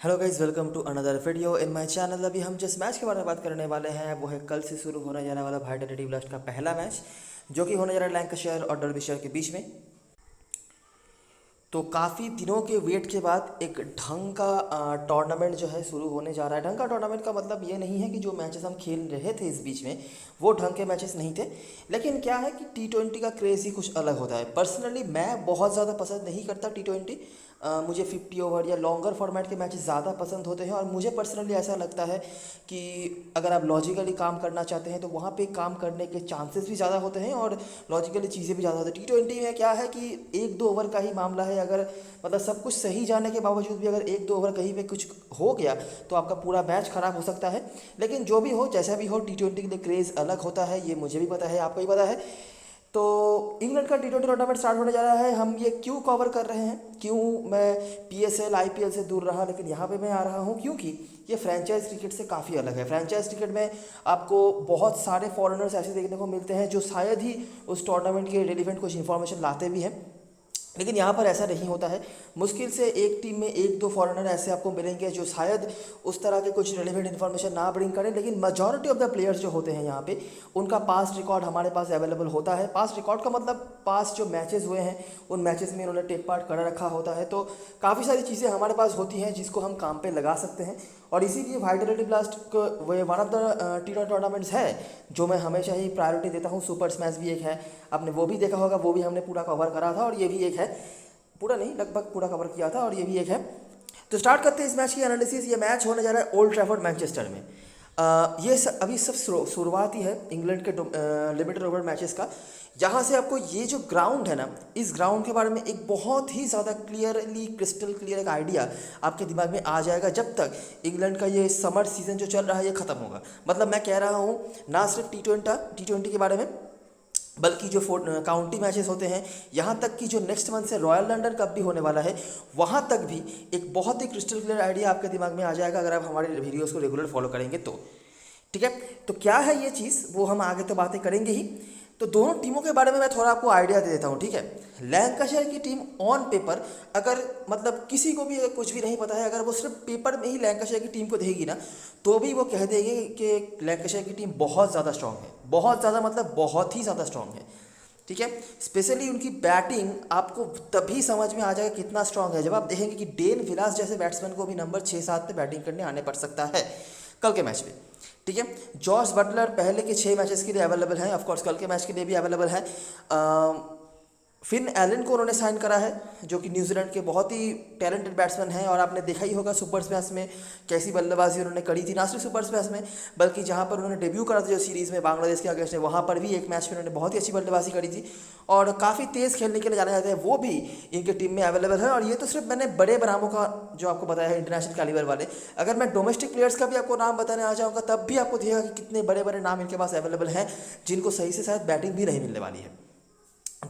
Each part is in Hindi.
Hello guys, welcome to another video in my channel. अभी हम जिस मैच के बारे में बात करने वाले हैं वो है कल से शुरू होने जाने वाला वाइटलिटी ब्लास्ट का पहला मैच, जो कि होने जा रहा है लैंकाशायर और डर्बीशायर के बीच में। तो काफ़ी दिनों के वेट के बाद एक ढंग का टूर्नामेंट जो है शुरू होने जा रहा है। ढंग का टूर्नामेंट का मतलब ये नहीं है कि जो मैचेस हम खेल रहे थे इस बीच में वो ढंग के मैचेस नहीं थे, लेकिन क्या है कि T20 का क्रेज़ ही कुछ अलग होता है। पर्सनली मैं बहुत ज़्यादा पसंद नहीं करता T20। मुझे 50 ओवर या लॉन्गर फॉर्मेट के मैचेस ज़्यादा पसंद होते हैं। और मुझे पर्सनली ऐसा लगता है कि अगर आप लॉजिकली काम करना चाहते हैं तो वहाँ पे काम करने के चांसेस भी ज़्यादा होते हैं और लॉजिकली चीज़ें भी ज़्यादा होती हैं। T20 में क्या है कि एक दो ओवर का ही मामला है। अगर मतलब सब कुछ सही जाने के बावजूद भी अगर एक दो ओवर कहीं पे कुछ हो गया तो आपका पूरा मैच ख़राब हो सकता है। लेकिन जो भी हो, जैसा भी हो, T20 के लिए क्रेज़ अलग होता है, ये मुझे भी पता है, आपको भी पता है। तो इंग्लैंड का T20 टूर्नामेंट स्टार्ट होने जा रहा है। हम ये क्यों कवर कर रहे हैं, क्यों मैं PSL IPL से दूर रहा लेकिन यहाँ पे मैं आ रहा हूँ, क्योंकि ये फ्रेंचाइज क्रिकेट से काफ़ी अलग है। फ्रेंचाइज क्रिकेट में आपको बहुत सारे फॉरेनर्स ऐसे देखने को मिलते हैं जो शायद ही उस टूर्नामेंट के रिलेवेंट कुछ इन्फॉर्मेशन लाते भी हैं, लेकिन यहाँ पर ऐसा नहीं होता है। मुश्किल से एक टीम में एक दो फॉरेनर ऐसे आपको मिलेंगे जो शायद उस तरह के कुछ रिलेवेंट इन्फॉर्मेशन ना ब्रिंग करें, लेकिन मेजॉरिटी ऑफ द प्लेयर्स जो होते हैं यहाँ पे उनका पास्ट रिकॉर्ड हमारे पास अवेलेबल होता है। पास्ट रिकॉर्ड का मतलब पास्ट जो मैचेस हुए हैं उन मैचेस में उन्होंने टेक पार्ट कर रखा होता है। तो काफ़ी सारी चीज़ें हमारे पास होती हैं जिसको हम काम पे लगा सकते हैं। और इसीलिए Vitality blast one of the T20 tournaments है जो मैं हमेशा ही प्रायोरिटी देता हूँ। सुपर स्मैश भी एक है, आपने वो भी देखा होगा, वो भी हमने पूरा कवर करा था। और ये भी एक है, पूरा नहीं लगभग पूरा कवर किया था, और ये भी एक है। तो स्टार्ट करते हैं इस मैच की एनालिसिस। ये मैच होने जा रहा है ओल्ड ट्रैफर्ड मैनचेस्टर में। अभी सब शुरुआत ही है इंग्लैंड के लिमिटेड ओवर मैचेस का। यहाँ से आपको ये जो ग्राउंड है ना, इस ग्राउंड के बारे में एक बहुत ही ज़्यादा क्लियरली क्रिस्टल क्लियर एक आइडिया आपके दिमाग में आ जाएगा जब तक इंग्लैंड का ये समर सीजन जो चल रहा है ये ख़त्म होगा। मतलब मैं कह रहा हूँ ना सिर्फ T20 के बारे में, बल्कि जो काउंटी मैचेस होते हैं, यहाँ तक कि जो नेक्स्ट मंथ से रॉयल लंदन कप भी होने वाला है, वहाँ तक भी एक बहुत ही क्रिस्टल क्लियर आइडिया आपके दिमाग में आ जाएगा अगर आप हमारे वीडियोस को रेगुलर फॉलो करेंगे तो। ठीक है, तो क्या है ये चीज़ वो हम आगे तो बातें करेंगे ही। तो दोनों टीमों के बारे में मैं थोड़ा आपको आइडिया दे देता हूँ। ठीक है, लैंकाशायर की टीम ऑन पेपर, अगर मतलब किसी को भी अगर कुछ भी नहीं पता है, अगर वो सिर्फ पेपर में ही लैंकाशायर की टीम को देखेगी ना तो भी वो कह देगी कि लैंकाशायर की टीम बहुत ज़्यादा स्ट्रांग है। बहुत ज़्यादा मतलब बहुत ही ज़्यादा स्ट्रांग है। ठीक है, स्पेशली उनकी बैटिंग आपको तभी समझ में आ जाएगा कितना स्ट्रांग है जब आप देखेंगे कि डेन विलास जैसे बैट्समैन को भी नंबर 6-7 पे बैटिंग करने आने पड़ सकता है कल के मैच में। ठीक है, जॉस बटलर पहले के 6 मैचेस के लिए अवेलेबल हैं, ऑफकोर्स कल के मैच के लिए भी अवेलेबल है। फिन एलन को उन्होंने साइन करा है जो कि न्यूजीलैंड के बहुत ही टैलेंटेड बैट्समैन हैं। और आपने देखा ही होगा सुपर स्मैश में कैसी बल्लेबाजी उन्होंने करी थी, ना सिर्फ सुपर स्मैश में बल्कि जहां पर उन्होंने डेब्यू करा था जो सीरीज़ में बांग्लादेश के अगेंस्ट है, वहां पर भी एक मैच में उन्होंने बहुत ही अच्छी बल्लेबाजी करी थी और काफ़ी तेज़ खेलने के लिए जाने जाते हैं। वो भी इनके टीम में अवेलेबल है। और ये तो सिर्फ मैंने बड़े नामों का जो आपको बताया है इंटरनेशनल कैलिबर वाले। अगर मैं डोमेस्टिक प्लेयर्स का भी आपको नाम बताने आ जाऊँगा तब भी आपको दिखेगा कि कितने बड़े बड़े नाम इनके पास अवेलेबल हैं जिनको सही से शायद बैटिंग भी नहीं मिलने वाली है।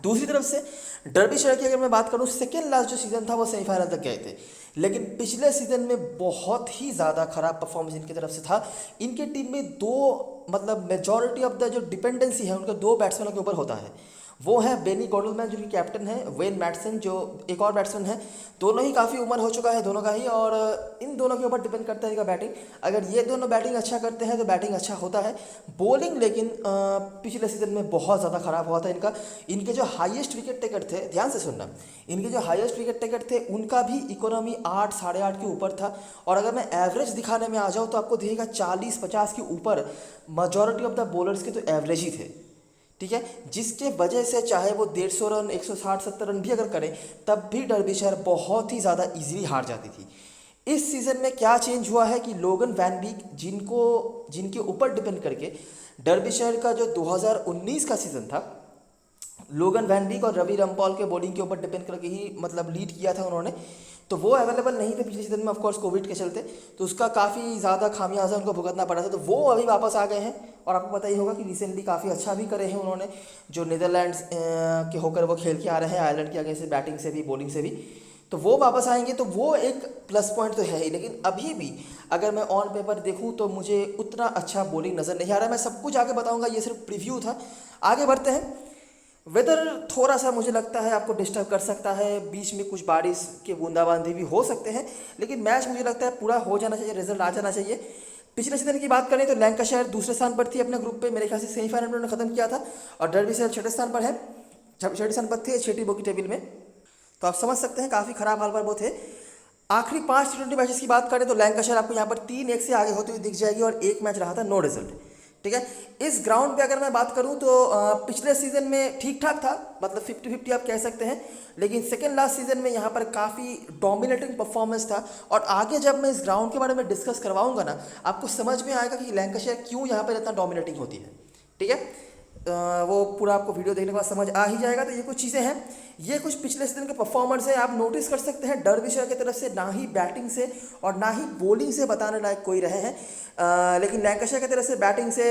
दूसरी तरफ से डर्बीशायर की अगर मैं बात करूं, सेकेंड लास्ट जो सीजन था वो सेमीफाइनल तक गए थे, लेकिन पिछले सीजन में बहुत ही ज़्यादा खराब परफॉर्मेंस इनकी तरफ से था। इनके टीम में दो मतलब मेजॉरिटी ऑफ द जो डिपेंडेंसी है उनके दो बैट्समैनों के ऊपर होता है। वो है बेनी गॉडलमैन जो कि कैप्टन है, वेन मैटसन जो एक और बैट्समैन है। दोनों ही काफ़ी उम्र हो चुका है दोनों का ही, और इन दोनों के ऊपर डिपेंड करता है इनका बैटिंग। अगर ये दोनों बैटिंग अच्छा करते हैं तो बैटिंग अच्छा होता है। बॉलिंग लेकिन पिछले सीजन में बहुत ज़्यादा खराब हुआ था इनका। इनके जो हाईएस्ट विकेट टेकर थे, ध्यान से सुनना, इनके जो हाईएस्ट विकेट टेकर थे उनका भी इकोनॉमी 8 8.5 के ऊपर था। और अगर मैं एवरेज दिखाने में आ जाऊँ तो आपको दिखेगा 40-50 के ऊपर मेजॉरिटी ऑफ द बॉलर्स के तो एवरेज ही थे। ठीक है, जिसके वजह से चाहे वो 150 रन 160-70 रन भी अगर करें तब भी डर्बीशायर बहुत ही ज़्यादा इजीली हार जाती थी। इस सीज़न में क्या चेंज हुआ है कि लोगन वैन बीक जिनके ऊपर डिपेंड करके डर्बीशायर का जो 2019 का सीज़न था, लोगन वैन बीक और रवि रामपाल के बॉलिंग के ऊपर डिपेंड करके ही मतलब लीड किया था उन्होंने, तो वो अवेलेबल नहीं थे पिछले सीजन में ऑफकोर्स कोविड के चलते, तो उसका काफ़ी ज़्यादा खामियाजा उनको भुगतना पड़ा था। तो वो अभी वापस आ गए हैं और आपको पता ही होगा कि रिसेंटली काफ़ी अच्छा भी करे हैं उन्होंने, जो नीदरलैंड्स के होकर वो खेल के आ रहे हैं आयरलैंड के अगेंस्ट से, बैटिंग से भी बॉलिंग से भी। तो वो वापस आएंगे तो वो एक प्लस पॉइंट तो है ही, लेकिन अभी भी अगर मैं ऑन पेपर देखूं तो मुझे उतना अच्छा बॉलिंग नज़र नहीं आ रहा है। मैं सब कुछ आगे बताऊंगा, ये सिर्फ प्रीव्यू था। आगे बढ़ते हैं। वेदर थोड़ा सा मुझे लगता है आपको डिस्टर्ब कर सकता है, बीच में कुछ बारिश के बूंदाबांदी भी हो सकते हैं, लेकिन मैच मुझे लगता है पूरा हो जाना चाहिए, रिजल्ट आ जाना चाहिए। पिछले सीजन की बात करें तो लैंकाशायर दूसरे स्थान पर थी अपने ग्रुप पे, मेरे ख्याल से सेमीफाइनल में उन्होंने खत्म किया था, और डर्बीशायर छठे स्थान पर है, छठे स्थान पर थे छठी बो की टेबल में। तो आप समझ सकते हैं काफ़ी खराब हाल पर वो थे। आखिरी 5 T20 मैचेस की बात करें तो लैंकाशायर आपको यहाँ पर 3-1 से आगे होती हुई दिख जाएगी, और एक मैच रहा था नो रिजल्ट। ठीक है, इस ग्राउंड पे अगर मैं बात करूं तो पिछले सीजन में ठीक ठाक था, मतलब 50-50 आप कह सकते हैं, लेकिन सेकेंड लास्ट सीजन में यहाँ पर काफ़ी डोमिनेटिंग परफॉर्मेंस था। और आगे जब मैं इस ग्राउंड के बारे में डिस्कस करवाऊंगा ना, आपको समझ में आएगा कि लैंकाशायर क्यों यहाँ पर इतना डोमिनेटिंग होती है। ठीक है, वो पूरा आपको वीडियो देखने के बाद समझ आ ही जाएगा। तो ये कुछ चीज़ें हैं, ये कुछ पिछले सीजन के परफॉर्मेंस है, आप नोटिस कर सकते हैं डर्बीशायर की तरफ से ना ही बैटिंग से और ना ही बॉलिंग से बताने लायक कोई रहे हैं, लेकिन लैंकाशायर की तरफ से बैटिंग से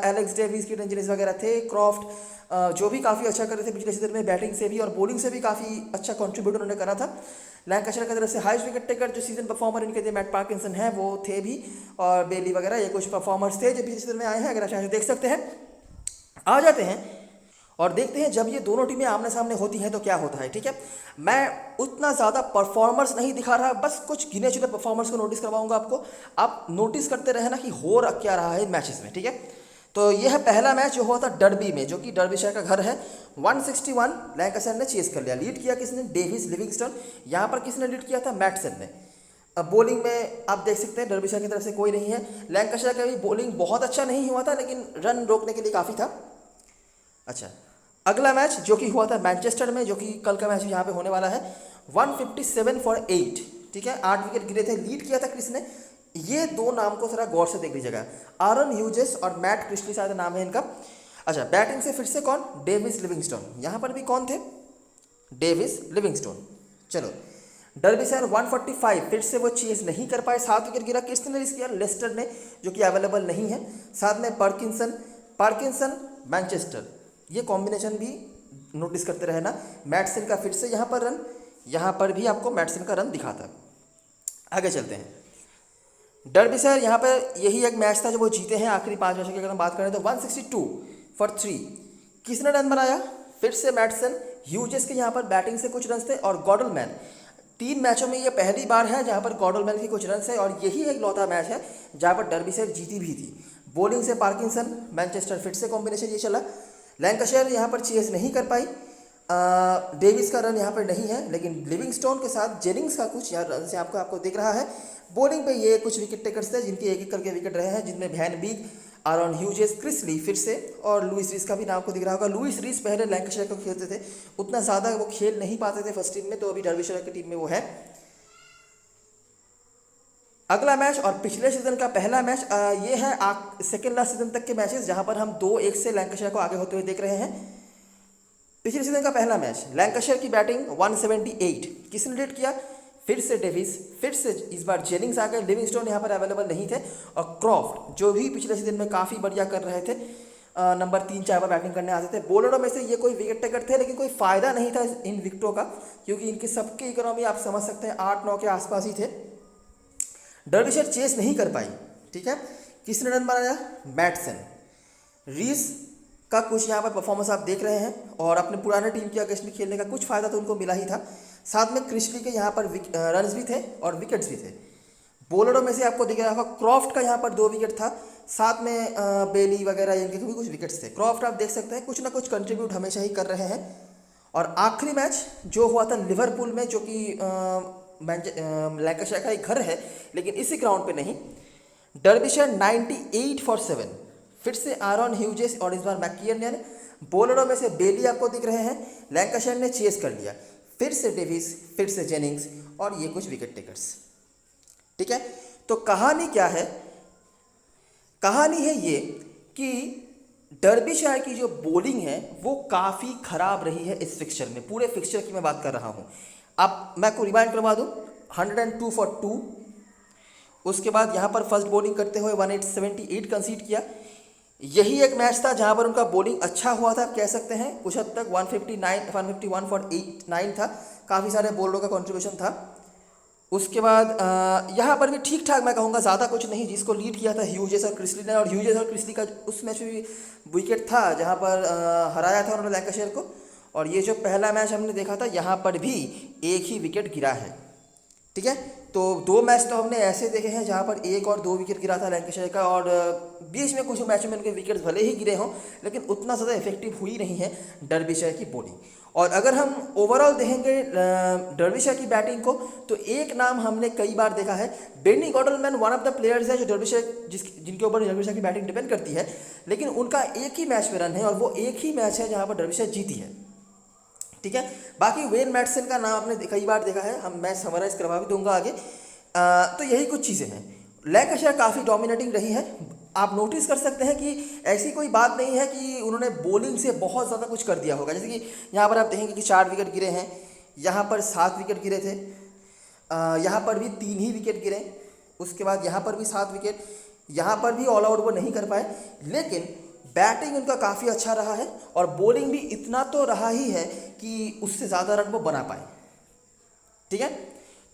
एलेक्स डेविस, कीटन जेनिस वगैरह थे, क्रॉफ्ट जो भी काफ़ी अच्छा कर रहे थे पिछले सीजन में, बैटिंग से भी और बॉलिंग से भी काफ़ी अच्छा कॉन्ट्रीब्यूट उन्होंने करा था। लैंकाशायर की तरफ से हाईएस्ट विकेट टेकर जो सीजन परफॉर्मर इनके थे मैट पार्किंसन है, वो थे भी, और बेली वगैरह, ये कुछ परफॉर्मर्स थे जो पिछले सीजन में आए हैं, अगर आप चाहें तो देख सकते हैं। आ जाते हैं और देखते हैं जब ये दोनों टीमें आमने सामने होती हैं तो क्या होता है। ठीक है, मैं उतना ज़्यादा परफॉर्मर्स नहीं दिखा रहा, बस कुछ गिने चुने परफॉर्मर्स को नोटिस करवाऊंगा आपको, आप नोटिस करते रहे ना कि हो क्या रहा है इन मैचेस में। ठीक है, तो यह है पहला मैच जो हुआ था डर्बी में, जो कि डर्बीशायर का घर है। 161 लैंकाशायर ने चेस कर लिया। लीड किया किसने? Davis Livingstone. यहाँ पर किसने लीड किया था? मैटसन ने। अब बॉलिंग में आप देख सकते हैं डर्बीशायर की तरफ से कोई नहीं है। लैंकाशायर का भी बॉलिंग बहुत अच्छा नहीं हुआ था, लेकिन रन रोकने के लिए काफ़ी था। अच्छा, अगला मैच जो कि हुआ था मैनचेस्टर में, जो कि कल का मैच यहाँ पे होने वाला है, 157 फॉर 8। ठीक है, 8 विकेट गिरे थे। लीड किया था किसने? ये दो नाम को जरा गौर से देख लीजिएगा, आरन ह्यूजेस और मैट क्रिस्टली शायद नाम है इनका। अच्छा, बैटिंग से फिर से कौन? Davis Livingstone. यहाँ पर भी कौन थे? Davis Livingstone. चलो, डर्बीशायर 145, फिर से वो चेज नहीं कर पाए, 7 विकेट गिरा। किसने रिस्क किया? लेस्टर ने, जो कि अवेलेबल नहीं है। साथ में पार्किंसन मैनचेस्टर, ये कॉम्बिनेशन भी नोटिस करते रहे ना। मैटसन का फिर से यहाँ पर रन, यहाँ पर भी आपको मैटसन का रन दिखा था। आगे चलते हैं। डर्बीशायर यहाँ पर यही एक मैच था जो वो जीते हैं आखिरी 5 मैचों की अगर हम बात करें तो 162 फॉर 3। किसने रन बनाया? फिर से मैटसन। ह्यूजेस के यहाँ पर बैटिंग से कुछ रन थे, और गॉडलमैन। 3 मैचों में ये पहली बार है जहाँ पर गॉडलमैन के कुछ रन है, और यही एक लौता मैच है जहाँ पर डर्बीशायर जीती भी थी। बॉलिंग से पार्किंसन, मैनचेस्टर फिर से कॉम्बिनेशन ये चला। लैंकाशायर यहाँ पर चेस नहीं कर पाई। डेविस का रन यहाँ पर नहीं है, लेकिन लिविंगस्टोन के साथ जेनिंग्स का कुछ यहाँ रन से आपको दिख रहा है। बॉलिंग पे ये कुछ विकेट टेकर्स थे जिनके एक एक करके विकेट रहे हैं, जिनमें वैन बीक, आरन ह्यूजेस, क्रिस ली फिर से, और लुइस रीस का भी नाम आपको दिख रहा होगा। लुइस रीस पहले लैंकाशायर को खेलते थे, उतना ज़्यादा वो खेल नहीं पाते थे फर्स्ट टीम में, तो अभी डर्बीशायर की टीम में वो है। अगला मैच और पिछले सीजन का पहला मैच, ये है सेकेंड लास्ट सीजन तक के मैचेस जहां पर हम 2-1 से लैंकाशायर को आगे होते हुए देख रहे हैं। पिछले सीजन का पहला मैच, लैंकाशायर की बैटिंग 178। किसने लीड किया? फिर से डेविस, फिर से इस बार जेनिंग्स आ गए। लिविंगस्टोन यहाँ पर अवेलेबल नहीं थे, और क्रॉफ्ट जो भी पिछले सीजन में काफ़ी बढ़िया कर रहे थे, नंबर 3-4 पर बैटिंग करने आते थे। बॉलरों में से ये कोई विकेट टेकर थे, लेकिन कोई फ़ायदा नहीं था इन विकेटों का, क्योंकि इनकी सबकी इकोनॉमी आप समझ सकते हैं 8-9 के आसपास ही थे। डर्बीशायर चेस नहीं कर पाई। ठीक है, किसने रन बनाया? मैटसन। रीस का कुछ यहाँ पर परफॉर्मेंस आप देख रहे हैं, और अपने पुराने टीम के अगेंस्ट में खेलने का कुछ फ़ायदा तो उनको मिला ही था। साथ में क्रिस्टली के यहाँ पर रन्स भी थे और विकेट्स भी थे। बॉलरों में से आपको दिख रहा होगा क्रॉफ्ट का यहाँ पर 2 विकेट था, साथ में बेली वगैरह इनके भी कुछ विकेट्स थे। क्रॉफ्ट आप देख सकते हैं कुछ ना कुछ कंट्रीब्यूट हमेशा ही कर रहे हैं। और आखिरी मैच जो हुआ था लिवरपूल में, जो कि लैंकाशायर का एक घर है, लेकिन इसी ग्राउंड पे नहीं। डर्बीशायर 98 फॉर 7, फिर से आरन ह्यूजेस और इस बार मैकियर्न। बॉलरों में से बेली आपको दिख रहे हैं, लैंकाशायर ने चेस कर लिया। फिर से डेविस, फिर से जेनिंग्स, और ये कुछ विकेट टेकर्स। ठीक है, तो कहानी क्या है? कहानी है ये कि डर्बीशायर की जो बॉलिंग है वो काफ़ी ख़राब रही है इस फिक्सचर में। पूरे फिक्सचर की मैं बात कर रहा हूँ। अब मैं को रिमाइंड करवा दूँ, 102 फॉर 2। उसके बाद यहाँ पर फर्स्ट बॉलिंग करते हुए 178 कंसीड किया। यही एक मैच था जहाँ पर उनका बॉलिंग अच्छा हुआ था, कह सकते हैं कुछ हद तक। 151 फॉर 9 था, काफ़ी सारे बॉलरों का कंट्रीब्यूशन था। उसके बाद यहाँ पर भी ठीक ठाक मैं कहूँगा, ज़्यादा कुछ नहीं। जिसको लीड किया था ह्यूजेस और क्रिस्ली ने, और ह्यूजेस और क्रिस्ली का उस मैच में भी विकेट था जहाँ पर हराया था उन्होंने लैंकाशायर को। और ये जो पहला मैच हमने देखा था यहाँ पर भी एक ही विकेट गिरा है, ठीक है। तो 2 मैच तो हमने ऐसे देखे हैं जहाँ पर 1 और 2 विकेट गिरा था लैंकाशायर का, और बीच में कुछ मैचों में उनके विकेट्स भले ही गिरे हों लेकिन उतना ज़्यादा इफेक्टिव हुई नहीं है डर्बीशायर की बॉलिंग। और अगर हम ओवरऑल देखेंगे डर्बीशायर की बैटिंग को, तो एक नाम हमने कई बार देखा है, Benny Godleman one of the players है जो डर्बीशायर जिनके ऊपर डर्बीशायर की बैटिंग डिपेंड करती है, लेकिन उनका एक ही मैच में रन है और वो एक ही मैच है जहाँ पर डर्बीशायर जीती है, ठीक है। बाकी वेन मैटसन का नाम आपने कई बार देखा है, हम मैं समराइज करवा भी दूंगा आगे। तो यही कुछ चीज़ें हैं। लैंकाशायर काफ़ी डोमिनेटिंग रही है। आप नोटिस कर सकते हैं कि ऐसी कोई बात नहीं है कि उन्होंने बॉलिंग से बहुत ज़्यादा कुछ कर दिया होगा। जैसे कि यहाँ पर आप देखेंगे कि 4 विकेट गिरे हैं, यहाँ पर 7 विकेट गिरे थे, यहाँ पर भी 3 ही विकेट गिरे, उसके बाद यहाँ पर भी 7 विकेट, यहाँ पर भी ऑल आउट वो नहीं कर पाए। लेकिन बैटिंग उनका काफ़ी अच्छा रहा है और बॉलिंग भी इतना तो रहा ही है कि उससे ज़्यादा रन वो बना पाए, ठीक है।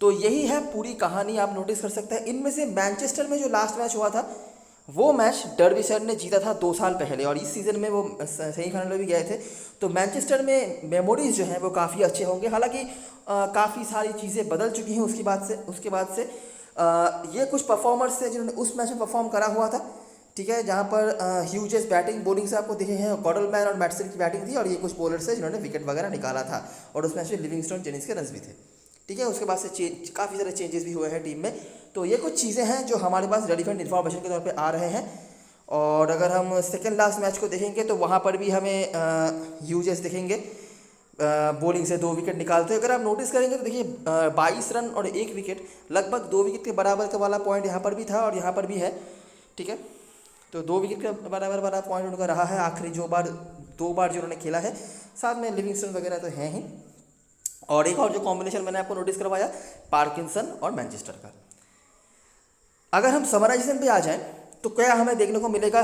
तो यही है पूरी कहानी, आप नोटिस कर सकते हैं। इनमें से मैनचेस्टर में जो लास्ट मैच हुआ था वो मैच डर्बीशायर ने जीता था 2 साल पहले, और इस सीज़न में वो सेमीफाइनल में भी गए थे। तो मैनचेस्टर में मेमोरीज जो हैं वो काफ़ी अच्छे होंगे। हालांकि काफ़ी सारी चीज़ें बदल चुकी हैं उसके बाद से ये कुछ परफॉर्मर्स थे जिन्होंने उस मैच में परफॉर्म करा हुआ था, ठीक है, जहाँ पर ह्यूजेस बैटिंग बॉलिंग से आपको दिखे हैं, गॉडलमैन और मैटसन की बैटिंग थी, और ये कुछ बॉलर्स थे जिन्होंने विकेट वगैरह निकाला था, और उस मैच में लिविंगस्टोन जेनिंग्स के रन्स भी थे, ठीक है। उसके बाद से काफ़ी सारे चेंजेस भी हुए हैं टीम में। तो ये कुछ चीज़ें हैं जो हमारे पास रेलिवेंट इन्फॉर्मेशन के तौर पे आ रहे हैं। और अगर हम सेकेंड लास्ट मैच को देखेंगे तो वहाँ पर भी हमें ह्यूजेस दिखेंगे बॉलिंग से 2 विकेट निकालते हैं। अगर आप नोटिस करेंगे तो देखिए 22 रन और 1 विकेट, लगभग 2 विकेट के बराबर का वाला पॉइंट यहाँ पर भी था और यहाँ पर भी है, ठीक है। तो 2 विकेट का बराबर वाला पॉइंट उनका रहा है आखिरी 2 बार जो उन्होंने खेला है, साथ में लिविंगस्टन वगैरह तो हैं ही। और एक और जो कॉम्बिनेशन मैंने आपको नोटिस करवाया पार्किंसन और मैनचेस्टर का। अगर हम समराइजेशन पे आ जाएं तो क्या हमें देखने को मिलेगा,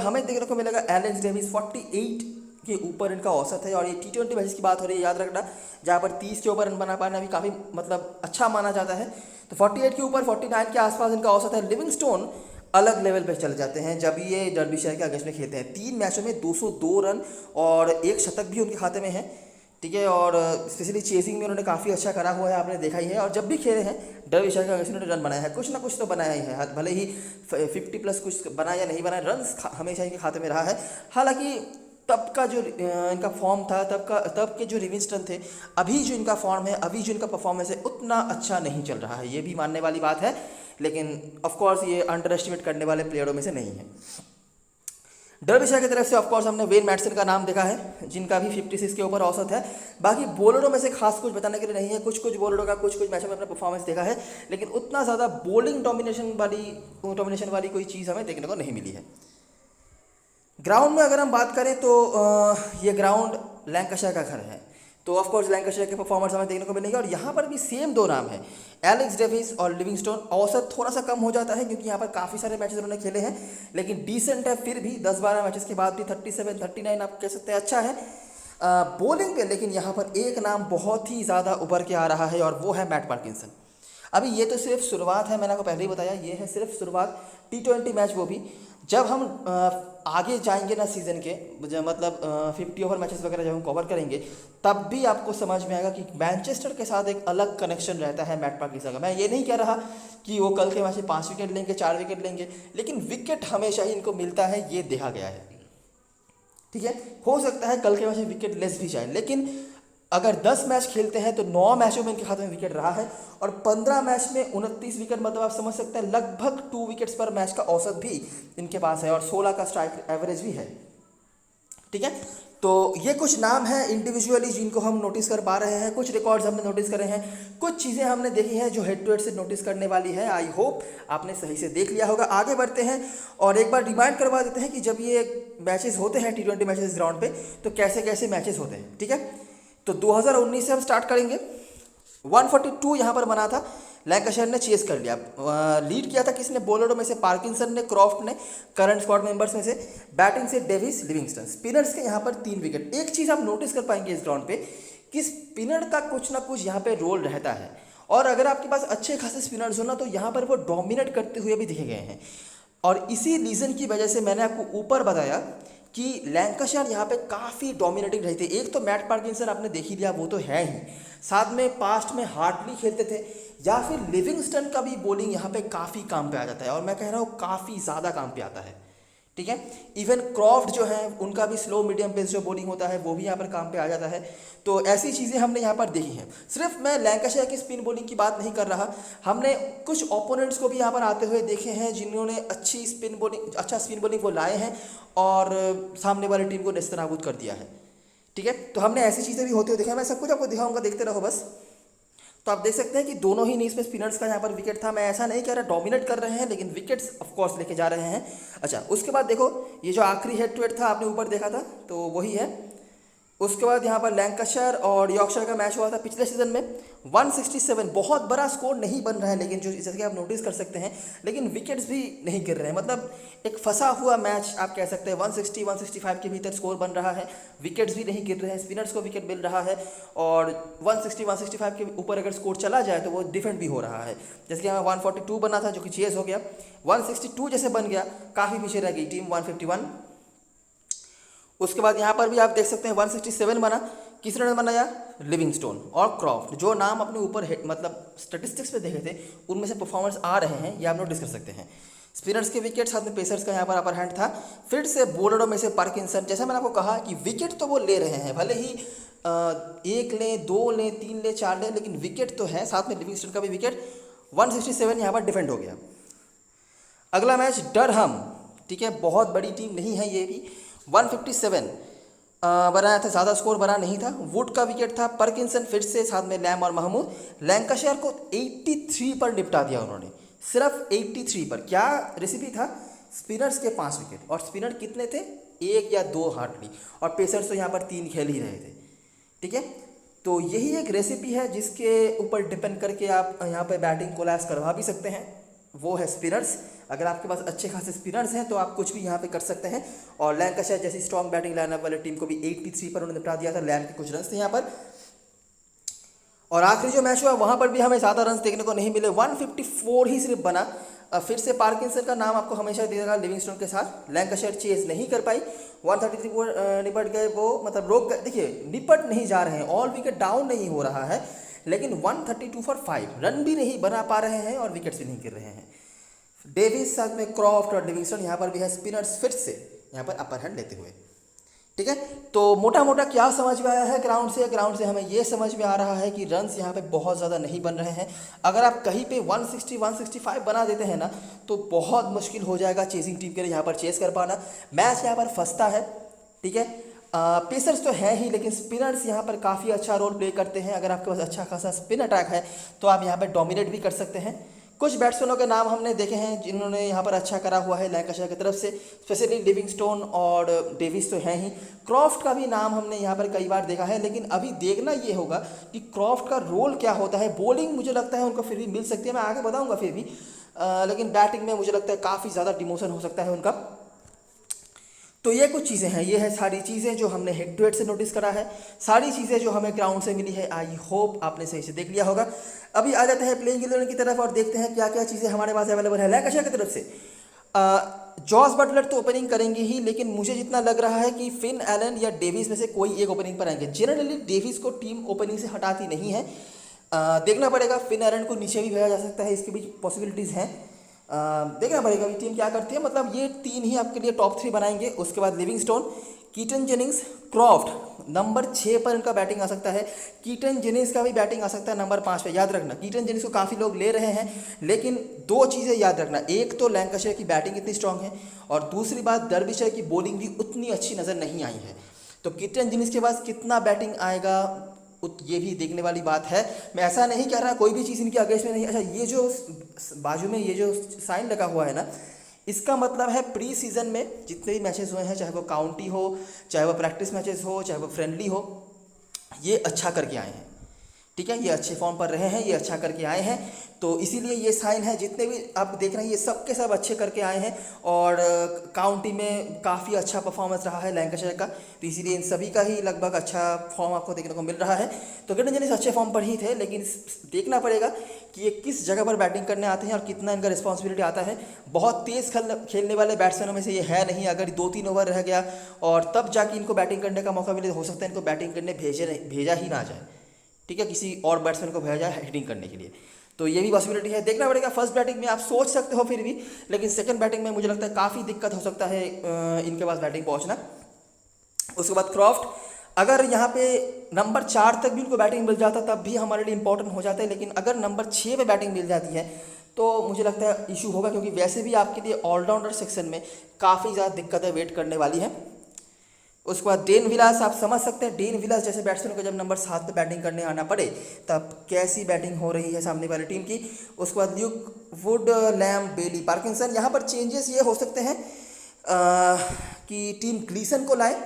एलेक्स डेविस 48 के ऊपर इनका औसत है। और ये T20 मैचेस की बात हो रही है, याद रखना, जहाँ पर 30 के ऊपर रन बना पाना भी काफ़ी मतलब अच्छा माना जाता है। तो 48 के ऊपर 49 के आसपास इनका औसत है। लिविंगस्टोन अलग लेवल पर चले जाते हैं जब ये डर्बीशायर के अगेंस्ट में खेलते हैं। 3 मैचों में 202 रन और 1 शतक भी उनके खाते में है, ठीक है। और स्पेशली चेसिंग में उन्होंने काफ़ी अच्छा करा हुआ है, आपने देखा ही है। और जब भी खेले हैं डर्बीशायर के अगेंस्ट उन्होंने रन बनाया है, कुछ ना कुछ तो बनाया ही है, भले ही 50+ कुछ बनाया या नहीं बनाया, रन हमेशा इनके खाते में रहा है। हालांकि तब का जो इनका फॉर्म था, तब के जो लिविंगस्टन थे, अभी जो इनका फॉर्म है, अभी जो इनका परफॉर्मेंस है, उतना अच्छा नहीं चल रहा है, ये भी मानने वाली बात है। लेकिन ऑफकोर्स ये अंडर एस्टिमेट करने वाले प्लेयरों में से नहीं है। डर्बीशायर की तरफ से ऑफकोर्स हमने वेन मैटसन का नाम देखा है, जिनका भी 56 के ऊपर औसत है। बाकी बॉलरों में से खास कुछ बताने के लिए नहीं है, कुछ बॉलरों का कुछ मैचों में अपना परफॉर्मेंस देखा है, लेकिन उतना ज़्यादा बॉलिंग डोमिनेशन वाली कोई चीज़ हमें देखने को नहीं मिली है। ग्राउंड में अगर हम बात करें तो ये ग्राउंड लैंकाशायर का घर है, तो ऑफकोर्स लैंकाशायर के परफॉर्मेंस हमें देखने को मिलेंगे। और यहाँ पर भी सेम 2 नाम है, एलेक्स डेविस और लिविंगस्टोन। औसत थोड़ा सा कम हो जाता है क्योंकि यहाँ पर काफ़ी सारे मैचेस उन्होंने खेले हैं, लेकिन डिसेंट है फिर भी। 10-12 मैचेस के बाद भी 37-39 आप कह सकते हैं अच्छा है बॉलिंग पे। लेकिन यहाँ पर एक नाम बहुत ही ज़्यादा उभर के आ रहा है और वो है मैट पार्किंसन। अभी ये तो सिर्फ शुरुआत है, मैंने आपको पहले ही बताया, ये है सिर्फ शुरुआत। T20 मैच वो भी जब हम आगे जाएंगे ना सीज़न के, मतलब 50 ओवर मैचेस वगैरह जब हम कवर करेंगे, तब भी आपको समझ में आएगा कि मैनचेस्टर के साथ एक अलग कनेक्शन रहता है मैट पार्किंसन का। मैं ये नहीं कह रहा कि वो कल के मैच में 5 विकेट लेंगे, 4 विकेट लेंगे, लेकिन विकेट हमेशा ही इनको मिलता है, ये देखा गया है, ठीक है। हो सकता है कल के मैच में विकेट लेस भी जाए, लेकिन अगर 10 मैच खेलते हैं तो 9 मैचों में इनके खाते में विकेट रहा है, और 15 मैच में 29 विकेट, मतलब आप समझ सकते हैं लगभग 2 विकेट्स पर मैच का औसत भी इनके पास है, और 16 का स्ट्राइक एवरेज भी है, ठीक है। तो ये कुछ नाम हैं इंडिविजुअली जिनको हम नोटिस कर पा रहे हैं, कुछ रिकॉर्ड्स हमने नोटिस करे हैं, कुछ चीज़ें हमने देखी हैं जो हेड टू हेड से नोटिस करने वाली है। आई होप आपने सही से देख लिया होगा। आगे बढ़ते हैं और एक बार रिमाइंड करवा देते हैं कि जब ये मैचेस होते हैं T20 मैचेस ग्राउंड पे, तो कैसे कैसे मैचेस होते हैं, ठीक है। तो 2019 से हम स्टार्ट करेंगे। 142 यहाँ पर बना था, लैंकाशायर ने चेस कर लिया। लीड किया था किसने, बॉलरों में से पार्किंसन ने, क्रॉफ्ट ने, करंट स्क्वाड मेंबर्स में से। बैटिंग से डेविस, लिविंगस्टन। स्पिनर्स के यहाँ पर 3 विकेट। एक चीज़ आप नोटिस कर पाएंगे इस ग्राउंड पे कि स्पिनर का कुछ ना कुछ यहाँ पे रोल रहता है, और अगर आपके पास अच्छे खासे स्पिनर्स हो ना तो यहाँ पर वो डोमिनेट करते हुए भी दिखे गए हैं। और इसी रीज़न की वजह से मैंने आपको ऊपर बताया कि लैंकाशायर यहाँ पे काफ़ी डोमिनेटिंग रही थी। एक तो मैट पार्किंसन आपने देख ही लिया, वो तो है ही, साथ में पास्ट में हार्टली खेलते थे, या फिर लिविंगस्टन का भी बॉलिंग यहाँ पे काफ़ी काम पे आ जाता है, और मैं कह रहा हूँ काफ़ी ज़्यादा काम पे आता है। ठीक है, इवन क्रॉफ्ट जो है उनका भी स्लो मीडियम पेस जो बॉलिंग होता है वो भी यहाँ पर काम पे आ जाता है। तो ऐसी चीज़ें हमने यहाँ पर देखी हैं। सिर्फ मैं लैंकाशायर की स्पिन बॉलिंग की बात नहीं कर रहा, हमने कुछ ओपोनेंट्स को भी यहाँ पर आते हुए देखे हैं जिन्होंने अच्छा स्पिन बॉलिंग वो लाए हैं और सामने वाली टीम को नेस्तनाबूद कर दिया है। ठीक है, तो हमने ऐसी चीज़ें भी होते हुए देखा, मैं सब कुछ आपको दिखाऊंगा, देखते रहो बस। तो आप देख सकते हैं कि दोनों ही इनिंग्स में स्पिनर्स का यहाँ पर विकेट था। मैं ऐसा नहीं कह रहा डोमिनेट कर रहे हैं, लेकिन विकेट्स ऑफ कोर्स लेके जा रहे हैं। अच्छा, उसके बाद देखो ये जो आखिरी हेड टू हेड था आपने ऊपर देखा था, तो वही है। उसके बाद यहाँ पर लैंकाशायर और यॉर्कशायर का मैच हुआ था पिछले सीजन में 167, बहुत बड़ा स्कोर नहीं बन रहा है, लेकिन जो जैसे कि आप नोटिस कर सकते हैं, लेकिन विकेट्स भी नहीं गिर रहे हैं। मतलब एक फंसा हुआ मैच आप कह सकते हैं। 160 165 के भीतर स्कोर बन रहा है, विकेट्स भी नहीं गिर रहे हैं, स्पिनर्स को विकेट मिल रहा है, और 160 165 के ऊपर अगर स्कोर चला जाए तो वो डिफेंड भी हो रहा है। जैसे कि हमें 142 बना था जो कि चेस हो गया, 162 जैसे बन गया, काफ़ी पीछे रह गई टीम 151। उसके बाद यहाँ पर भी आप देख सकते हैं 167 बना, किसने रन बनाया? लिविंगस्टोन और क्रॉफ्ट, जो नाम अपने ऊपर मतलब स्टेटिस्टिक्स पे देखे थे उनमें से परफॉर्मेंस आ रहे हैं, ये आप नोटिस कर सकते हैं। स्पिनर्स के विकेट, साथ में पेसर्स का यहाँ पर अपर हैंड था। फिर से बॉलरों में से पार्किंसन, जैसा मैंने आपको कहा कि विकेट तो वो ले रहे हैं, भले ही 1 लें, 2 लें, 3 लें, 4 लें, लेकिन विकेट तो है। साथ में लिविंगस्टोन का भी विकेट 167 यहाँ पर डिफेंड हो गया। अगला मैच डरहम, ठीक है, बहुत बड़ी टीम नहीं है ये भी, 157 बनाया था, ज़्यादा स्कोर बना नहीं था। वुड का विकेट था, पार्किंसन फिर से, साथ में लैम और महमूद। लैंकाशायर को 83 पर निपटा दिया उन्होंने, सिर्फ 83 पर। क्या रेसिपी था? स्पिनर्स के 5 विकेट, और स्पिनर कितने थे? 1 या 2 हार्डली, और पेसर्स तो यहाँ पर 3 खेल ही रहे थे। ठीक है, तो यही एक रेसिपी है जिसके ऊपर डिपेंड करके आप यहाँ पर बैटिंग कोलैप्स करवा भी सकते हैं, वो है स्पिनर्स। अगर आपके पास अच्छे खासे स्पिनर्स हैं तो आप कुछ भी यहाँ पे कर सकते हैं। और लैंकाशायर जैसी स्ट्रॉन्ग बैटिंग लाइनअप वाली टीम को भी 83 पर उन्होंने निपटा दिया था। लैम के कुछ रन्स थे यहाँ पर। और आखिरी जो मैच हुआ वहाँ पर भी हमें ज़्यादा रन्स देखने को नहीं मिले, 154 ही सिर्फ बना। फिर से पार्किंसन का नाम आपको हमेशा देगा लिविंगस्टोन के साथ। लैंकाशायर चेस नहीं कर पाई, 133 पर निपट गए वो, मतलब रोक गए। देखिए, निपट नहीं जा रहे हैं, ऑल विकेट डाउन नहीं हो रहा है, लेकिन 132 for 5 रन भी नहीं बना पा रहे हैं और विकेट्स भी नहीं गिर रहे हैं। डेविस, साथ में क्रॉफ्ट और लिविंगस्टोन यहाँ पर भी है, स्पिनर्स फिर से यहाँ पर अपर हैंड लेते हुए। ठीक है, तो मोटा मोटा क्या समझ में आया है ग्राउंड से? ग्राउंड से हमें ये समझ में आ रहा है कि रन्स यहाँ पे बहुत ज़्यादा नहीं बन रहे हैं। अगर आप कहीं पे 160 165 बना देते हैं ना तो बहुत मुश्किल हो जाएगा चेसिंग टीम के लिए यहाँ पर चेस कर पाना। मैच यहाँ पर फंसता है। ठीक है, पेसर्स तो है ही, लेकिन स्पिनर्स यहाँ पर काफ़ी अच्छा रोल प्ले करते हैं। अगर आपके पास अच्छा खासा स्पिन अटैक है तो आप यहाँ पर डोमिनेट भी कर सकते हैं। कुछ बैट्समैनों के नाम हमने देखे हैं जिन्होंने यहाँ पर अच्छा करा हुआ है लैंकाशायर की तरफ से, स्पेशली लिविंगस्टोन और डेविस तो हैं ही। क्रॉफ्ट का भी नाम हमने यहाँ पर कई बार देखा है, लेकिन अभी देखना ये होगा कि क्रॉफ्ट का रोल क्या होता है। बॉलिंग मुझे लगता है उनको फिर भी मिल सकती है, मैं आगे बताऊँगा फिर भी, लेकिन बैटिंग में मुझे लगता है काफ़ी ज़्यादा डिमोशन हो सकता है उनका। तो ये कुछ चीज़ें हैं, ये है सारी चीज़ें जो हमने हेड टू हेड से नोटिस करा है, सारी चीज़ें जो हमें ग्राउंड से मिली है। आई होप आपने सही से देख लिया होगा। अभी आ जाते हैं प्लेइंग 11 की तरफ और देखते हैं क्या क्या चीज़ें हमारे पास अवेलेबल है लैंकाशायर की तरफ से। जॉस बटलर तो ओपनिंग करेंगे ही, लेकिन मुझे जितना लग रहा है कि फिन एलन या डेविस में से कोई एक ओपनिंग पर आएंगे। जनरली डेविस को टीम ओपनिंग से हटाती नहीं है, देखना पड़ेगा। फिन एलन को नीचे भी भेजा जा सकता है, इसकी भी पॉसिबिलिटीज़ हैं। देखना पड़ेगा कि टीम क्या करती है। मतलब ये 3 ही आपके लिए टॉप 3 बनाएंगे। उसके बाद Livingstone, Keaton Jennings, Croft, number 6 पर इनका बैटिंग आ सकता है। कीटन जेनिंग्स का भी बैटिंग आ सकता है नंबर 5 पे। याद रखना कीटन जेनिंग्स को काफ़ी लोग ले रहे हैं, लेकिन 2 चीज़ें याद रखना। एक तो लैंकाशायर की बैटिंग इतनी स्ट्रांग है, और दूसरी बात डर्बीशायर की बॉलिंग भी उतनी अच्छी नज़र नहीं आई है। तो कीटन जेनिंग्स के पास कितना बैटिंग आएगा ये भी देखने वाली बात है। मैं ऐसा नहीं कह रहा कोई भी चीज़ इनके अगेंस्ट में नहीं। अच्छा, ये जो बाजू में ये जो साइन लगा हुआ है ना, इसका मतलब है प्री सीजन में जितने भी मैचेस हुए हैं, चाहे वो काउंटी हो, चाहे वो प्रैक्टिस मैचेस हो, चाहे वो फ्रेंडली हो, ये अच्छा करके आए हैं। ठीक है, ये अच्छे फॉर्म पर रहे हैं, ये अच्छा करके आए हैं, तो इसीलिए ये साइन है। जितने भी आप देख रहे हैं ये सब के सब अच्छे करके आए हैं और काउंटी में काफ़ी अच्छा परफॉर्मेंस रहा है लैंकाशायर का, तो इसीलिए इन सभी का ही लगभग अच्छा फॉर्म आपको देखने को मिल रहा है। तो गिडेन जेनिस अच्छे फॉर्म पर ही थे, लेकिन देखना पड़ेगा कि ये किस जगह पर बैटिंग करने आते हैं और कितना इनका रिस्पॉन्सिबिलिटी आता है। बहुत तेज़ खेलने वाले बैट्समैनों में से ये है नहीं, अगर 2-3 ओवर रह गया और तब जाके इनको बैटिंग करने का मौका मिले, हो सकता है इनको बैटिंग करने भेजा ही ना जाए, ठीक है, किसी और बैट्समैन को भेजा जाए हिटिंग करने के लिए, तो ये भी पॉसिबिलिटी है। देखना पड़ेगा। फर्स्ट बैटिंग में आप सोच सकते हो फिर भी, लेकिन सेकंड बैटिंग में मुझे लगता है काफ़ी दिक्कत हो सकता है इनके पास बैटिंग पहुंचना। उसके बाद क्रॉफ्ट, अगर यहाँ पे नंबर 4 तक भी उनको बैटिंग मिल जाता तब भी हमारे लिए इंपॉर्टेंट हो जाता है, लेकिन अगर नंबर 6 पे बैटिंग मिल जाती है तो मुझे लगता है इशू होगा, क्योंकि वैसे भी आपके लिए ऑलराउंडर सेक्शन में काफ़ी ज़्यादा दिक्कतें वेट करने वाली हैं। उसके बाद डेन विलास, आप समझ सकते हैं डेन विलास जैसे बैट्समैन को जब नंबर 7 पे बैटिंग करने आना पड़े तब कैसी बैटिंग हो रही है सामने वाली टीम की। उसके बाद ल्यूक वुड, लैम, बेली, पार्किंसन, यहाँ पर चेंजेस ये हो सकते हैं कि टीम ग्लीसन को लाए,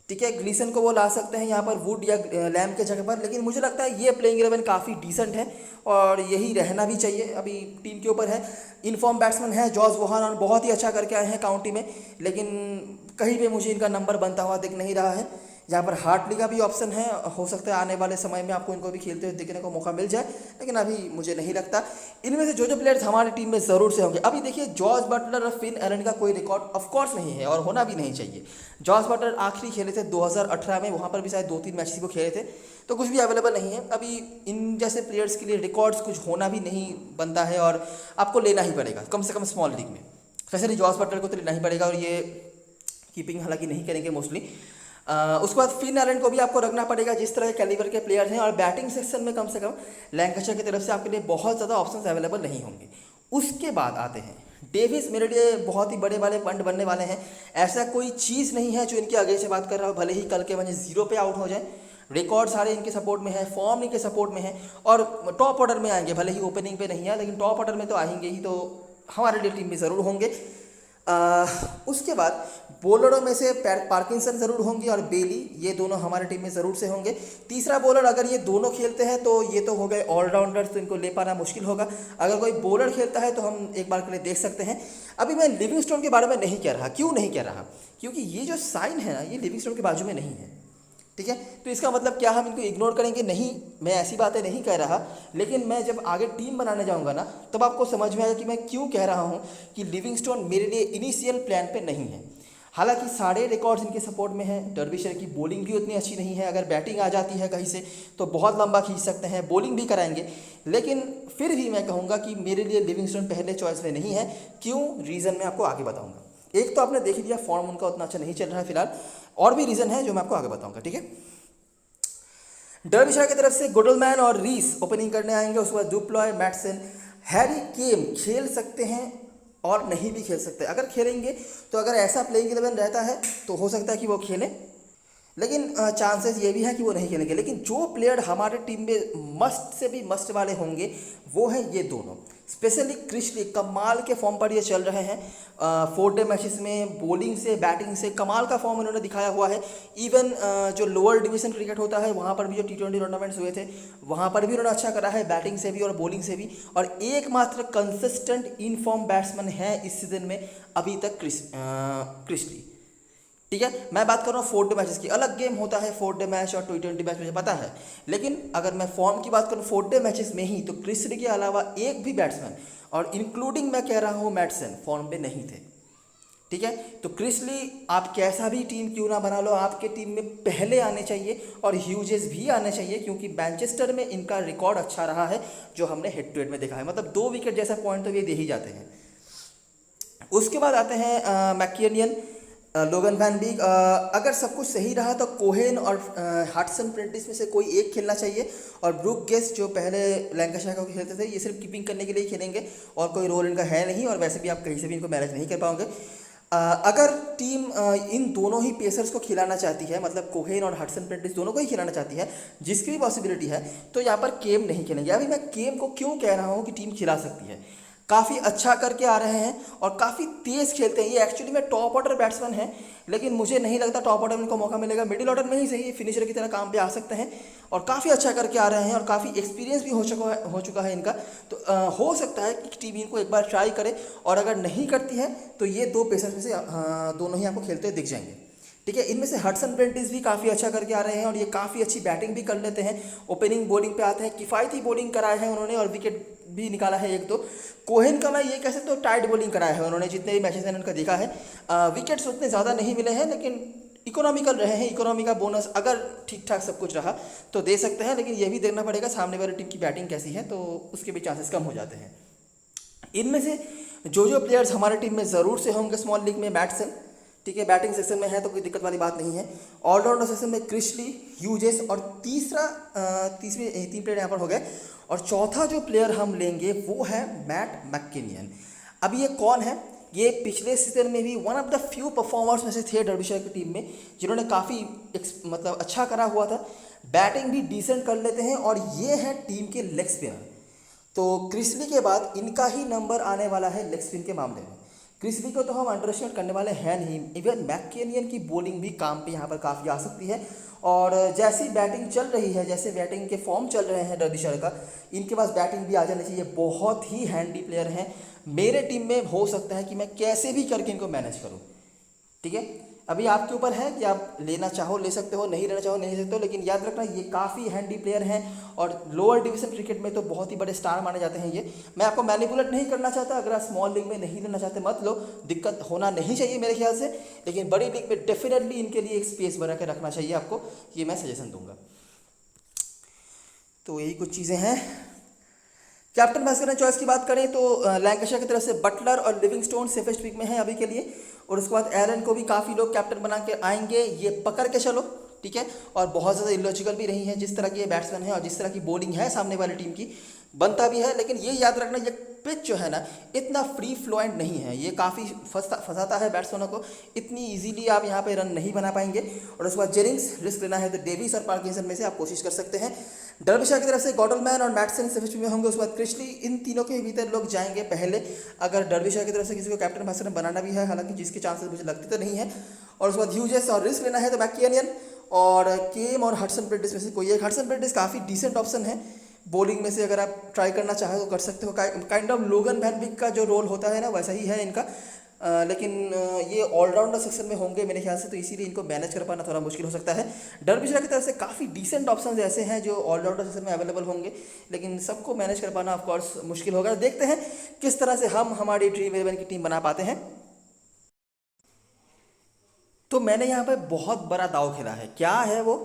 ठीक है, ग्लीसन को वो ला सकते हैं यहाँ पर वुड या लैम के जगह पर, लेकिन मुझे लगता है ये प्लेइंग 11 काफ़ी डिसेंट है और यही रहना भी चाहिए। अभी टीम के ऊपर है। इनफॉर्म बैट्समैन है जॉस वोहान, बहुत ही अच्छा करके आए हैं काउंटी में, लेकिन कहीं पे मुझे इनका नंबर बनता हुआ दिख नहीं रहा है। यहाँ पर हार्टली का भी ऑप्शन है, हो सकता है आने वाले समय में आपको इनको भी खेलते हुए देखने को मौका मिल जाए, लेकिन अभी मुझे नहीं लगता। इनमें से जो प्लेयर्स हमारी टीम में ज़रूर से होंगे, अभी देखिए जॉर्ज बटलर और फिन एलन का कोई रिकॉर्ड ऑफकोर्स नहीं है और होना भी नहीं चाहिए। जॉर्ज बटलर आखिरी खेले थे 2018 में, वहाँ पर भी शायद 2-3 मैचेस वो खेले थे, तो कुछ भी अवेलेबल नहीं है। अभी इन जैसे प्लेयर्स के लिए रिकॉर्ड्स कुछ होना भी नहीं बनता है और आपको लेना ही पड़ेगा कम से कम स्मॉल लीग में, स्पेशली जॉर्ज बटलर को तो लेना ही पड़ेगा और ये कीपिंग हालांकि नहीं करेंगे मोस्टली। उसके बाद फिन एलन को भी आपको रखना पड़ेगा, जिस तरह के कैलिबर के प्लेयर्स हैं, और बैटिंग सेक्शन में कम से कम लैंकाशायर की तरफ से आपके लिए बहुत ज़्यादा ऑप्शंस अवेलेबल नहीं होंगे। उसके बाद आते हैं डेविस, मेरे लिए बहुत ही बड़े बड़े पॉइंट बनने वाले हैं। ऐसा कोई चीज़ नहीं है जो इनके आगे से बात कर रहा हो, भले ही कल के वजह 0 पे आउट हो जाए, रिकॉर्ड सारे इनके सपोर्ट में है, फॉर्म इनके सपोर्ट में है और टॉप ऑर्डर में आएंगे, भले ही ओपनिंग पे नहीं है लेकिन टॉप ऑर्डर में तो आएंगे ही, तो हमारे लिए टीम में ज़रूर होंगे। उसके बाद बॉलरों में से पार्किंसन ज़रूर होंगे और बेली, ये दोनों हमारे टीम में ज़रूर से होंगे। तीसरा बॉलर, अगर ये दोनों खेलते हैं तो ये तो हो गए ऑलराउंडर्स, तो इनको ले पाना मुश्किल होगा। अगर कोई बॉलर खेलता है तो हम एक बार के लिए देख सकते हैं। अभी मैं लिविंगस्टोन के बारे में नहीं कह रहा, क्यों नहीं कह रहा, क्योंकि ये जो साइन है ना ये लिविंगस्टोन के बाजू में नहीं है, ठीक है, तो इसका मतलब क्या हम इनको इग्नोर करेंगे? नहीं, मैं ऐसी बातें नहीं कह रहा, लेकिन मैं जब आगे टीम बनाने जाऊंगा ना तब आपको समझ में आएगा कि मैं क्यों कह रहा हूं कि लिविंगस्टोन मेरे लिए इनिशियल प्लान पे नहीं है। हालांकि सारे रिकॉर्ड्स इनके सपोर्ट में हैं। डर्बिशर की बॉलिंग भी उतनी अच्छी नहीं है, अगर बैटिंग आ जाती है कहीं से तो बहुत लंबा खींच सकते हैं, बॉलिंग भी कराएंगे, लेकिन फिर भी मैं कहूँगा कि मेरे लिए लिविंगस्टोन पहले चॉइस में नहीं है। क्यों? रीज़न मैं आपको आगे बताऊँगा। एक तो आपने देख लिया फॉर्म उनका उतना अच्छा नहीं चल रहा है फिलहाल, और भी रीज़न है जो मैं आपको आगे बताऊँगा, ठीक है। डर्बिशर की तरफ से गुडलमैन और रीस ओपनिंग करने आएंगे। उसके बाद डुप्लॉय, मैटसन, हैरी केम खेल सकते हैं और नहीं भी खेल सकते। अगर खेलेंगे तो अगर ऐसा प्लेइंग 11 रहता है तो हो सकता है कि वो खेलें, लेकिन चांसेस ये भी है कि वो नहीं खेलेंगे। लेकिन जो प्लेयर हमारे टीम में मस्ट से भी मस्ट वाले होंगे वो हैं ये दोनों, स्पेशली क्रिस ली, कमाल के फॉर्म पर ये चल रहे हैं। 4 डे मैचेस में बॉलिंग से बैटिंग से कमाल का फॉर्म उन्होंने दिखाया हुआ है। इवन जो लोअर डिवीजन क्रिकेट होता है वहाँ पर भी जो T20 टूर्नामेंट्स हुए थे वहाँ पर भी उन्होंने अच्छा करा है, बैटिंग से भी और बॉलिंग से भी। और एकमात्र कंसिस्टेंट इन फॉर्म बैट्समैन है इस सीजन में अभी तक क्रिस ली, ठीक है। मैं बात कर रहा हूँ 4 डे मैचेस की, अलग गेम होता है 4 डे मैच और T20 मैच, मुझे पता है, लेकिन अगर मैं फॉर्म की बात करूँ 4 डे मैचेस में ही, तो क्रिस ली के अलावा एक भी बैट्समैन, और इंक्लूडिंग मैं कह रहा हूँ मैटसन, फॉर्म पे नहीं थे, ठीक है। तो क्रिस ली आप कैसा भी टीम क्यों ना बना लो, आपके टीम में पहले आने चाहिए और ह्यूजेस भी आने चाहिए, क्योंकि मैनचेस्टर में इनका रिकॉर्ड अच्छा रहा है जो हमने हेड टू हेड में देखा है, मतलब 2 विकेट जैसा पॉइंट तो ये दे ही जाते हैं। उसके बाद आते हैं मैकेनियन, लोगन वैन बीक। अगर सब कुछ सही रहा तो कोहेन और हाटसन प्रेंटिस में से कोई एक खेलना चाहिए, और ब्रूक गेस्ट जो पहले लैंकाशायर को खेलते थे ये सिर्फ कीपिंग करने के लिए खेलेंगे और कोई रोल इनका है नहीं, और वैसे भी आप कहीं से भी इनको मैनेज नहीं कर पाओगे। अगर टीम इन दोनों ही पेसर्स को खिलाना चाहती है, मतलब कोहेन और हटसन प्रेंटिस दोनों को ही खिलाना चाहती है, जिसकी भी पॉसिबिलिटी है, तो यहाँ पर केम नहीं खेलेंगे। अभी मैं केम को क्यों कह रहा हूँ कि टीम खिला सकती है, काफ़ी अच्छा करके आ रहे हैं और काफ़ी तेज़ खेलते हैं। ये एक्चुअली में टॉप ऑर्डर बैट्समैन हैं, लेकिन मुझे नहीं लगता टॉप ऑर्डर में इनको मौका मिलेगा। मिडिल ऑर्डर में ही सही फिनिशर की तरह काम पे आ सकते हैं और काफ़ी अच्छा करके आ रहे हैं और काफ़ी एक्सपीरियंस भी हो चुका है इनका। तो हो सकता है कि टीम इनको एक बार ट्राई करे, और अगर नहीं करती है तो ये दो पेसर्स में से दोनों ही आपको खेलते दिख जाएंगे। ठीक है, इनमें से हडसन प्रेंटिस भी काफ़ी अच्छा करके आ रहे हैं और ये काफ़ी अच्छी बैटिंग भी कर लेते हैं। ओपनिंग बॉलिंग पे आते हैं, किफ़ायती बॉलिंग कराए हैं उन्होंने और विकेट भी निकाला है एक दो। कोहेन का मैं ये कह सकता हूँ टाइट बॉलिंग कराया है उन्होंने, जितने भी मैचेस मैंने उनका देखा है। विकेट्स उतने ज़्यादा नहीं मिले हैं, लेकिन इकोनॉमिकल रहे हैं। इकोनॉमी का बोनस अगर ठीक ठाक सब कुछ रहा तो दे सकते हैं, लेकिन ये भी देखना पड़ेगा सामने वाली टीम की बैटिंग कैसी है, तो उसके भी चांसेस कम हो जाते हैं। इनमें से जो प्लेयर्स हमारे टीम में ज़रूर से होंगे स्मॉल लीग में, बैट्सन, ठीक है, बैटिंग सेक्शन में है तो कोई दिक्कत वाली बात नहीं है। ऑलराउंडर सेक्शन में क्रिशली, ह्यूजेस और तीसरे 3 प्लेयर यहाँ पर हो गए। और चौथा जो प्लेयर हम लेंगे वो है मैट मैककिनियन। अब ये कौन है? ये पिछले सीजन में भी one of the few performers में से थे डर्बीशायर की टीम में, जिन्होंने काफ़ी मतलब अच्छा करा हुआ था। बैटिंग भी डिसेंट कर लेते हैं और ये है टीम के लेग स्पिनर। तो क्रिसली के बाद इनका ही नंबर आने वाला है लेग स्पिन के मामले में। क्रिसली को तो हम अंडर एस्टिमेट करने वाले हैं नहीं। इवन मैककेनियन की बॉलिंग भी काम पे यहाँ पर काफ़ी आ सकती है। और जैसी बैटिंग चल रही है, जैसे बैटिंग के फॉर्म चल रहे हैं डर्बीशायर का, इनके पास बैटिंग भी आ जानी चाहिए। बहुत ही हैंडी प्लेयर हैं। मेरे टीम में हो सकता है कि मैं कैसे भी करके इनको मैनेज करूँ। ठीक है, अभी आपके ऊपर है कि आप लेना चाहो ले सकते हो, नहीं लेना चाहो नहीं ले सकते हो, लेकिन याद रखना ये काफ़ी हैंडी प्लेयर हैं और लोअर डिवीजन क्रिकेट में तो बहुत ही बड़े स्टार माने जाते हैं ये। मैं आपको मैनिपुलेट नहीं करना चाहता, अगर आप स्मॉल लीग में नहीं लेना चाहते मत लो, दिक्कत होना नहीं चाहिए मेरे ख्याल से, लेकिन बड़ी लीग में डेफिनेटली इनके लिए एक स्पेस बना के रखना चाहिए आपको, ये मैं सजेशन दूंगा। तो यही कुछ चीज़ें हैं। कैप्टन वाइस कैप्टन चॉइस की बात करें तो लैंकाशायर की तरफ से बटलर और लिविंगस्टोन सेफेस्ट पिक में है अभी के लिए, और उसके बाद एरन को भी काफ़ी लोग कैप्टन बना के आएंगे, ये पकड़ के चलो। ठीक है, और बहुत ज़्यादा इलॉजिकल भी नहीं है जिस तरह के ये बैट्समैन है और जिस तरह की बॉलिंग है सामने वाली टीम की, बनता भी है। लेकिन ये याद रखना, ये पिच जो है ना इतना फ्री फ्लोएंट नहीं है, ये काफ़ी फंसाता है बैट्समैनों को, इतनी इजीली आप यहाँ पे रन नहीं बना पाएंगे। और उसके बाद जेनिंग्स, रिस्क लेना है तो डेविस और पार्किंसन में से आप कोशिश कर सकते हैं। डर्बीशायर की तरफ से गॉडलमैन और मैटसन सेफेस्ट में होंगे, उसके बाद क्रिशली, इन तीनों के भीतर लोग जाएंगे पहले। अगर डर्बीशायर की तरफ से किसी को कैप्टन वाइस कैप्टन बनाना भी है, हालांकि जिसके चांसेस मुझे लगते तो नहीं है। और उसके बाद ह्यूजेस, और रिस्क लेना है तो मैककेनियन और केम और हडसन प्रेंटिस में से कोई एक। हडसन प्रेंटिस काफ़ी डिसेंट ऑप्शन है बॉलिंग में से, अगर आप ट्राई करना चाहें तो कर सकते हो। काइंड ऑफ लोगन वैन विक का जो रोल होता है ना वैसा ही है इनका। लेकिन ये ऑलराउंडर सेक्शन में होंगे मेरे ख्याल से, तो इसीलिए इनको मैनेज कर पाना थोड़ा मुश्किल हो सकता है। डर्बीशायर की तरफ से काफ़ी डिसेंट ऑप्शन ऐसे हैं जो ऑलराउंडर सेक्शन में अवेलेबल होंगे, लेकिन सबको मैनेज कर पाना ऑफकोर्स मुश्किल होगा। देखते हैं किस तरह से हम हमारी ड्रीम 11 की टीम बना पाते हैं। तो मैंने यहाँ पे बहुत बड़ा दाव खेला है, क्या है वो,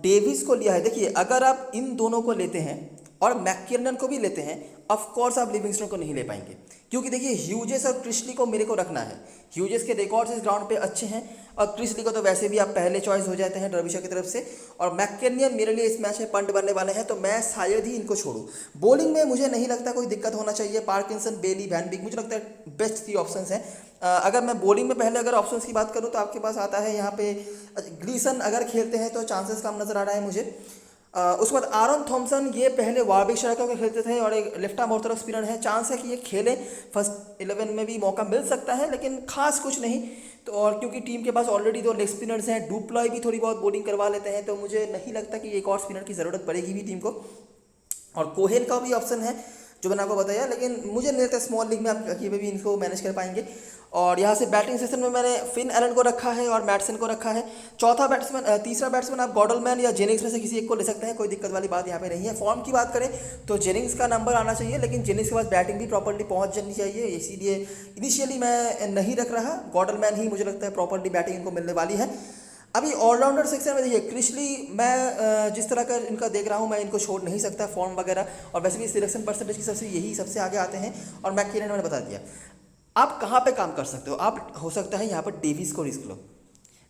डेविस को लिया है। देखिए, अगर आप इन दोनों को लेते हैं और मैककिनन को भी लेते हैं, ऑफ कोर्स आप लिविंगस्टोन को नहीं ले पाएंगे, क्योंकि देखिए ह्यूजेस और क्रिशली को मेरे को रखना है। ह्यूजेस के रिकॉर्ड्स इस ग्राउंड पे अच्छे हैं और क्रिशली को तो वैसे भी आप पहले चॉइस हो जाते हैं डर्बीशायर की तरफ से। और मैककेनियन मेरे लिए इस मैच में पंट बनने वाले हैं, तो मैं शायद ही इनको छोड़ूं। बॉलिंग में मुझे नहीं लगता कोई दिक्कत होना चाहिए। पार्किंसन, बेली, वैन बिग मुझे लगता है बेस्ट 3 ऑप्शंस हैं। अगर मैं बॉलिंग में पहले अगर ऑप्शंस की बात करूं तो आपके पास आता है यहाँ पे ग्लीसन, अगर खेलते हैं तो चांसेस कम नज़र आ रहा है मुझे। उसके बाद आरन थॉम्सन, ये पहले वार्विकशायर के खेलते थे और एक लेफ्ट आर्म ऑर्थोडॉक्स स्पिनर है, चांस है कि ये खेलें, फर्स्ट 11 में भी मौका मिल सकता है, लेकिन खास कुछ नहीं। तो और क्योंकि टीम के पास ऑलरेडी 2 लेग स्पिनर्स हैं, डुप्लॉय भी थोड़ी बहुत बॉलिंग करवा लेते हैं, तो मुझे नहीं लगता कि एक और स्पिनर की ज़रूरत पड़ेगी भी टीम को। और कोहेन का भी ऑप्शन है जो मैंने आपको बताया, लेकिन मुझे नहीं लगता स्मॉल लीग में आप कहीं भी इनको मैनेज कर पाएंगे। और यहाँ से बैटिंग सेशन में मैंने फिन एलन को रखा है और मैटसन को रखा है। तीसरा बैट्समैन आप गॉडलमैन या जेनिंग्स में से किसी एक को ले सकते हैं, कोई दिक्कत वाली बात यहाँ पे नहीं है। फॉर्म की बात करें तो जेनिंग्स का नंबर आना चाहिए, लेकिन जेनिंग्स के पास बैटिंग भी प्रॉपर्ली पहुँच जानी चाहिए, इसीलिए इनिशियली मैं नहीं रख रहा। गॉडलमैन ही मुझे लगता है प्रॉपर्ली बैटिंग इनको मिलने वाली है। अभी ऑलराउंडर सेक्शन में देखिए, क्रिशली मैं जिस तरह का इनका देख रहा हूँ, मैं इनको छोड़ नहीं सकता फॉर्म वगैरह, और वैसे भी सिलेक्शन परसेंटेज की सबसे यही सबसे आगे आते हैं। और मैककेनियन मैंने बता दिया। आप कहाँ पे काम कर सकते हो, आप हो सकता है यहाँ पर डेविस को रिस्क लो।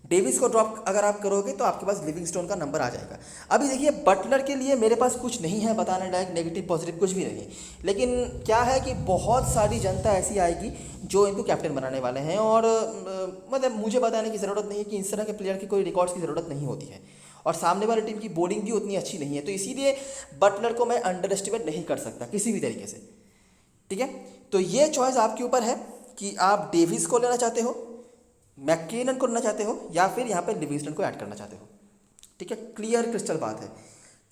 डेविस को ड्रॉप अगर आप करोगे तो आपके पास लिविंगस्टोन का नंबर आ जाएगा। अभी देखिए, बटलर के लिए मेरे पास कुछ नहीं है बताने लायक, नेगेटिव पॉजिटिव कुछ भी नहीं, लेकिन क्या है कि बहुत सारी जनता ऐसी आएगी जो इनको कैप्टन बनाने वाले हैं, और मतलब मुझे बताने की ज़रूरत नहीं है कि इस तरह के प्लेयर की कोई रिकॉर्ड्स की ज़रूरत नहीं होती है, और सामने वाली टीम की बॉलिंग भी उतनी अच्छी नहीं है, तो इसीलिए बटलर को मैं अंडर एस्टिमेट नहीं कर सकता किसी भी तरीके से। ठीक है, तो ये चॉइस आपके ऊपर है कि आप डेविस को लेना चाहते हो, मैककिनन को लेना चाहते हो, या फिर यहाँ पे लिविंगस्टन को ऐड करना चाहते हो। ठीक है, क्लियर क्रिस्टल बात है।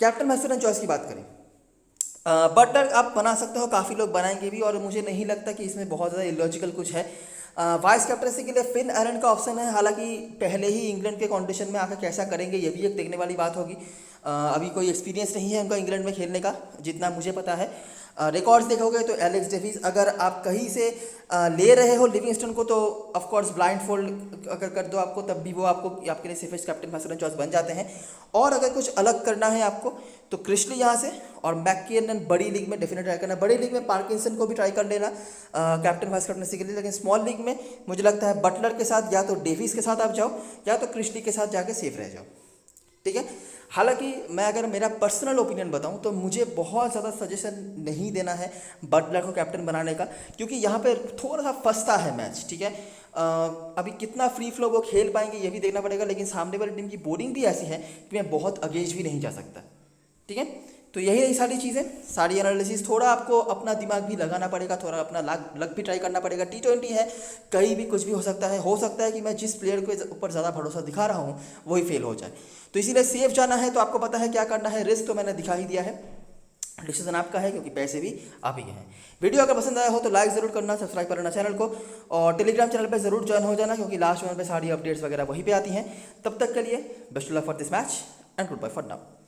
कैप्टन मैसेडन चॉइस की बात करें, बटलर आप बना सकते हो, काफ़ी लोग बनाएंगे भी, और मुझे नहीं लगता कि इसमें बहुत ज़्यादा इलॉजिकल कुछ है। वाइस कैप्टनसी के लिए फिन एलन का ऑप्शन है, हालांकि पहले ही इंग्लैंड के कंडीशन में आकर कैसा करेंगे ये भी एक देखने वाली बात होगी। अभी कोई एक्सपीरियंस नहीं है उनका इंग्लैंड में खेलने का, जितना मुझे पता है। रिकॉर्ड्स देखोगे तो एलेक्स डेविस, अगर आप कहीं से ले रहे हो लिविंगस्टन को, तो ऑफकोर्स ब्लाइंड फोल्ड अगर कर दो आपको, तब भी वो आपके लिए सेफेस्ट कैप्टन मैसेडन चॉइस बन जाते हैं। और अगर कुछ अलग करना है आपको, तो क्रिस्टली यहाँ से, और मैककिनन बड़ी लीग में डेफिनेट ट्राई करना। बड़ी लीग में पार्किंसन को भी ट्राई कर लेना कैप्टन वाइस कैप्टनसी के लिए, लेकिन स्मॉल लीग में मुझे लगता है बटलर के साथ या तो डेविस के साथ आप जाओ, या तो क्रिस्टली के साथ जाके सेफ रह जाओ। ठीक है, हालांकि मैं अगर मेरा पर्सनल ओपिनियन बताऊं तो मुझे बहुत ज़्यादा सजेशन नहीं देना है बटलर को कैप्टन बनाने का, क्योंकि यहाँ पे थोड़ा सा फंसता है मैच। ठीक है, अभी कितना फ्री फ्लो वो खेल पाएंगे ये भी देखना पड़ेगा, लेकिन सामने वाली टीम की बॉलिंग भी ऐसी है कि मैं बहुत अगेंस्ट भी नहीं जा सकता। ठीक है, तो यही रही सारी चीज़ें, सारी एनालिसिस। थोड़ा आपको अपना दिमाग भी लगाना पड़ेगा, थोड़ा अपना लक भी ट्राई करना पड़ेगा। T20 है, कहीं भी कुछ भी हो सकता है। हो सकता है कि मैं जिस प्लेयर के ऊपर ज़्यादा भरोसा दिखा रहा हूँ वही फेल हो जाए, तो इसीलिए सेफ जाना है तो आपको पता है क्या करना है। रिस्क तो मैंने दिखा ही दिया है, डिसीजन आपका है, क्योंकि पैसे भी आप ही के हैं। वीडियो अगर पसंद आया हो तो लाइक ज़रूर करना, सब्सक्राइब कर लेना चैनल को, और टेलीग्राम चैनल पे ज़रूर ज्वाइन हो जाना, क्योंकि लास्ट वन पे सारी अपडेट्स वगैरह वहीं पे आती हैं। तब तक के लिए best of luck for this match and goodbye for now.